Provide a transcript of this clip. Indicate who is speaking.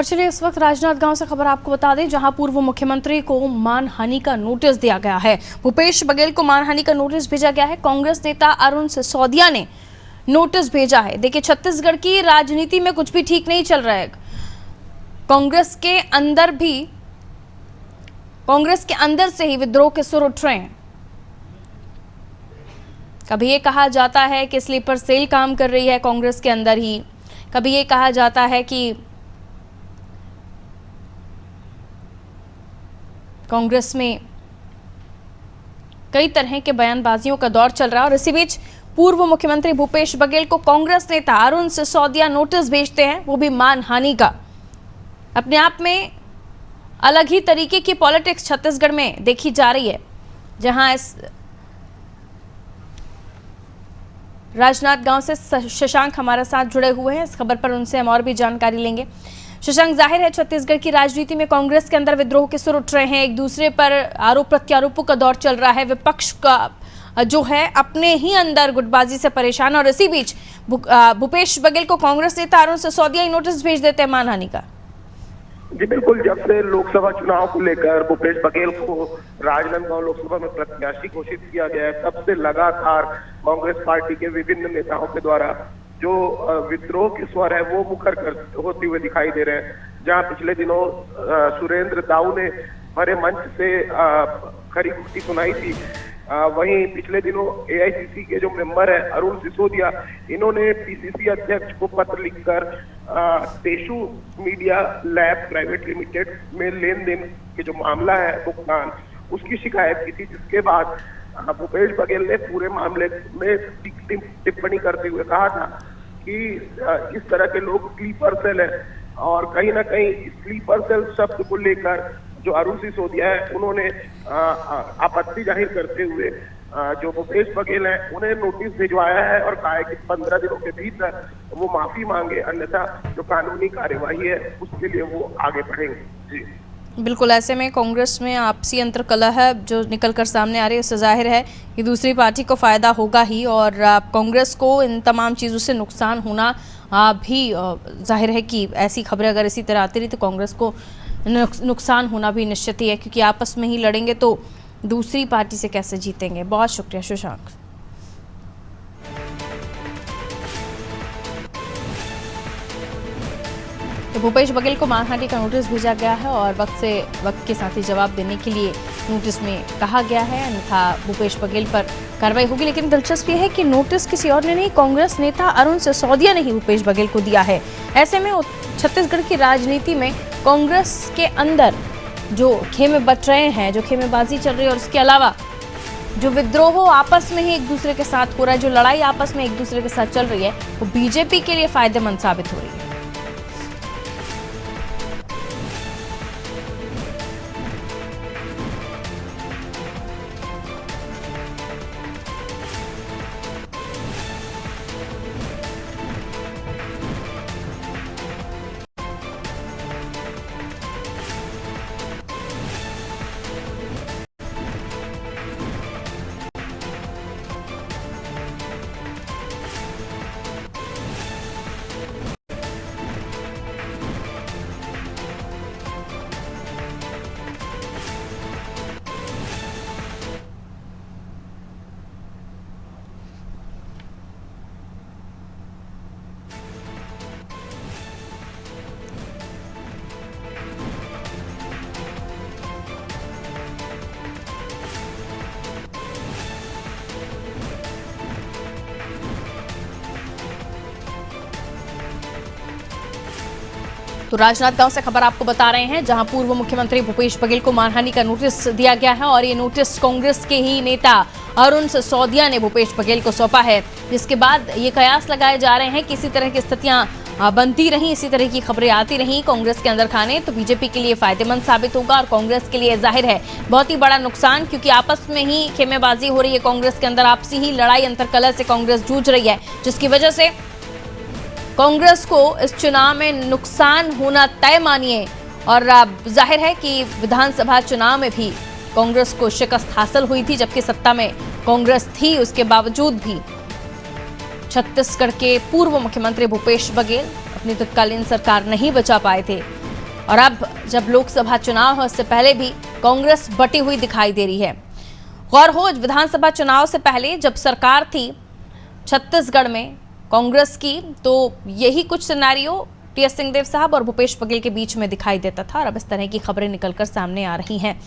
Speaker 1: और चलिए इस वक्त राजनांदगांव से खबर आपको बता दें, जहां पूर्व मुख्यमंत्री को मानहानि का नोटिस दिया गया है। भूपेश बघेल को मानहानि का नोटिस भेजा गया है। कांग्रेस नेता अरुण सिसोदिया ने नोटिस भेजा है। देखिए, छत्तीसगढ़ की राजनीति में कुछ भी ठीक नहीं चल रहा है। कांग्रेस के अंदर से ही विद्रोह के सुर उठ रहे हैं। कभी ये कहा जाता है कि स्लीपर सेल काम कर रही है कांग्रेस के अंदर ही, कभी ये कहा जाता है कि कांग्रेस में कई तरह के बयानबाजियों का दौर चल रहा है। और इसी बीच पूर्व मुख्यमंत्री भूपेश बघेल को कांग्रेस नेता अरुण सिसोदिया नोटिस भेजते हैं, वो भी मानहानि का। अपने आप में अलग ही तरीके की पॉलिटिक्स छत्तीसगढ़ में देखी जा रही है, जहां इस राजनांदगांव से शशांक हमारे साथ जुड़े हुए हैं। इस खबर पर उनसे हम और भी जानकारी लेंगे। शशांक, जाहिर है छत्तीसगढ़ की राजनीति में कांग्रेस के अंदर विद्रोह के सुर उठ रहे हैं, एक दूसरे पर आरोप प्रत्यारोपों का दौर चल रहा है, विपक्ष का जो है अपने ही अंदर गुटबाजी से परेशान। और इसी बीच भूपेश बघेल को कांग्रेस नेता अरुण सिसोदिया ही नोटिस भेज देते हैं मानहानि का।
Speaker 2: जी बिल्कुल, जब से लोकसभा चुनाव को लेकर भूपेश बघेल को राजनांदगांव लोकसभा में प्रत्याशी घोषित किया गया है, तब से लगातार कांग्रेस पार्टी के विभिन्न नेताओं के द्वारा जो विद्रोह के स्वर है वो मुखर होते हुए दिखाई दे रहे हैं। जहां पिछले दिनों सुरेंद्र दाऊ ने बड़े मंच से खरी खुशी सुनाई थी, वहीं पिछले दिनों एआईसीसी के जो मेंबर है अरुण सिसोदिया, इन्होंने पीसीसी अध्यक्ष को पत्र लिखकर Teshu media lab private limited में लेन देन के जो मामला है भुगतान, उसकी शिकायत की थी। जिसके बाद भूपेश बघेल ने पूरे मामले में टिप्पणी करते हुए कहा था कि इस तरह के लोग स्लीपर सेल है, और कहीं ना कहीं स्लीपर सेल शब्द को लेकर जो अरुण सिसोदिया है उन्होंने आपत्ति जाहिर करते हुए जो भूपेश बघेल है उन्हें नोटिस भिजवाया है और कहा है कि 15 दिनों के भीतर वो माफी मांगे, अन्यथा जो कानूनी कार्यवाही है उसके लिए वो आगे बढ़ेंगे। जी
Speaker 1: बिल्कुल, ऐसे में कांग्रेस में आपसी अंतर्कलह है जो निकलकर सामने आ रही है, उससे जाहिर है कि दूसरी पार्टी को फायदा होगा ही, और कांग्रेस को इन तमाम चीज़ों से नुकसान होना भी जाहिर है कि ऐसी खबरें अगर इसी तरह आती रही तो कांग्रेस को नुकसान होना भी निश्चित ही है, क्योंकि आपस में ही लड़ेंगे तो दूसरी पार्टी से कैसे जीतेंगे। बहुत शुक्रिया शशांक। तो भूपेश बघेल को मानहानि का नोटिस भेजा गया है और वक्त के साथ ही जवाब देने के लिए नोटिस में कहा गया है, अन्यथा भूपेश बघेल पर कार्रवाई होगी। लेकिन दिलचस्प ये है कि नोटिस किसी और ने नहीं, कांग्रेस नेता अरुण सिसोदिया ने ही भूपेश बघेल को दिया है। ऐसे में छत्तीसगढ़ की राजनीति में कांग्रेस के अंदर जो खेमे बच रहे हैं, जो खेमेबाजी चल रही है, और इसके अलावा जो विद्रोह आपस में ही एक दूसरे के साथ हो रहा है, जो लड़ाई आपस में एक दूसरे के साथ चल रही है, वो बीजेपी के लिए फायदेमंद साबित हो रही है। तो राजनांदगांव से खबर आपको बता रहे हैं, जहां पूर्व मुख्यमंत्री भूपेश बघेल को मानहानि का नोटिस दिया गया है, और ये नोटिस कांग्रेस के ही नेता अरुण सिसोदिया ने भूपेश बघेल को सौंपा है। जिसके बाद ये कयास लगाए जा रहे हैं कि इसी तरह की स्थितियां बनती रहीं, इसी तरह की खबरें आती रहीं कांग्रेस के अंदर खाने, तो बीजेपी के लिए फायदेमंद साबित होगा, और कांग्रेस के लिए जाहिर है बहुत ही बड़ा नुकसान, क्योंकि आपस में ही खेमेबाजी हो रही है कांग्रेस के अंदर, आपसी ही लड़ाई अंतर्कलह से कांग्रेस जूझ रही है, जिसकी वजह से कांग्रेस को इस चुनाव में नुकसान होना तय मानिए। और जाहिर है कि विधानसभा चुनाव में भी कांग्रेस को शिकस्त हासिल हुई थी, जबकि सत्ता में कांग्रेस थी, उसके बावजूद भी छत्तीसगढ़ के पूर्व मुख्यमंत्री भूपेश बघेल अपनी तत्कालीन सरकार नहीं बचा पाए थे। और अब जब लोकसभा चुनाव है उससे पहले भी कांग्रेस बटी हुई दिखाई दे रही है। गौर हो, विधानसभा चुनाव से पहले जब सरकार थी छत्तीसगढ़ में कांग्रेस की, तो यही कुछ सिनेरियो टी.एस. सिंहदेव साहब और भूपेश बघेल के बीच में दिखाई देता था और अब इस तरह की खबरें निकलकर सामने आ रही हैं।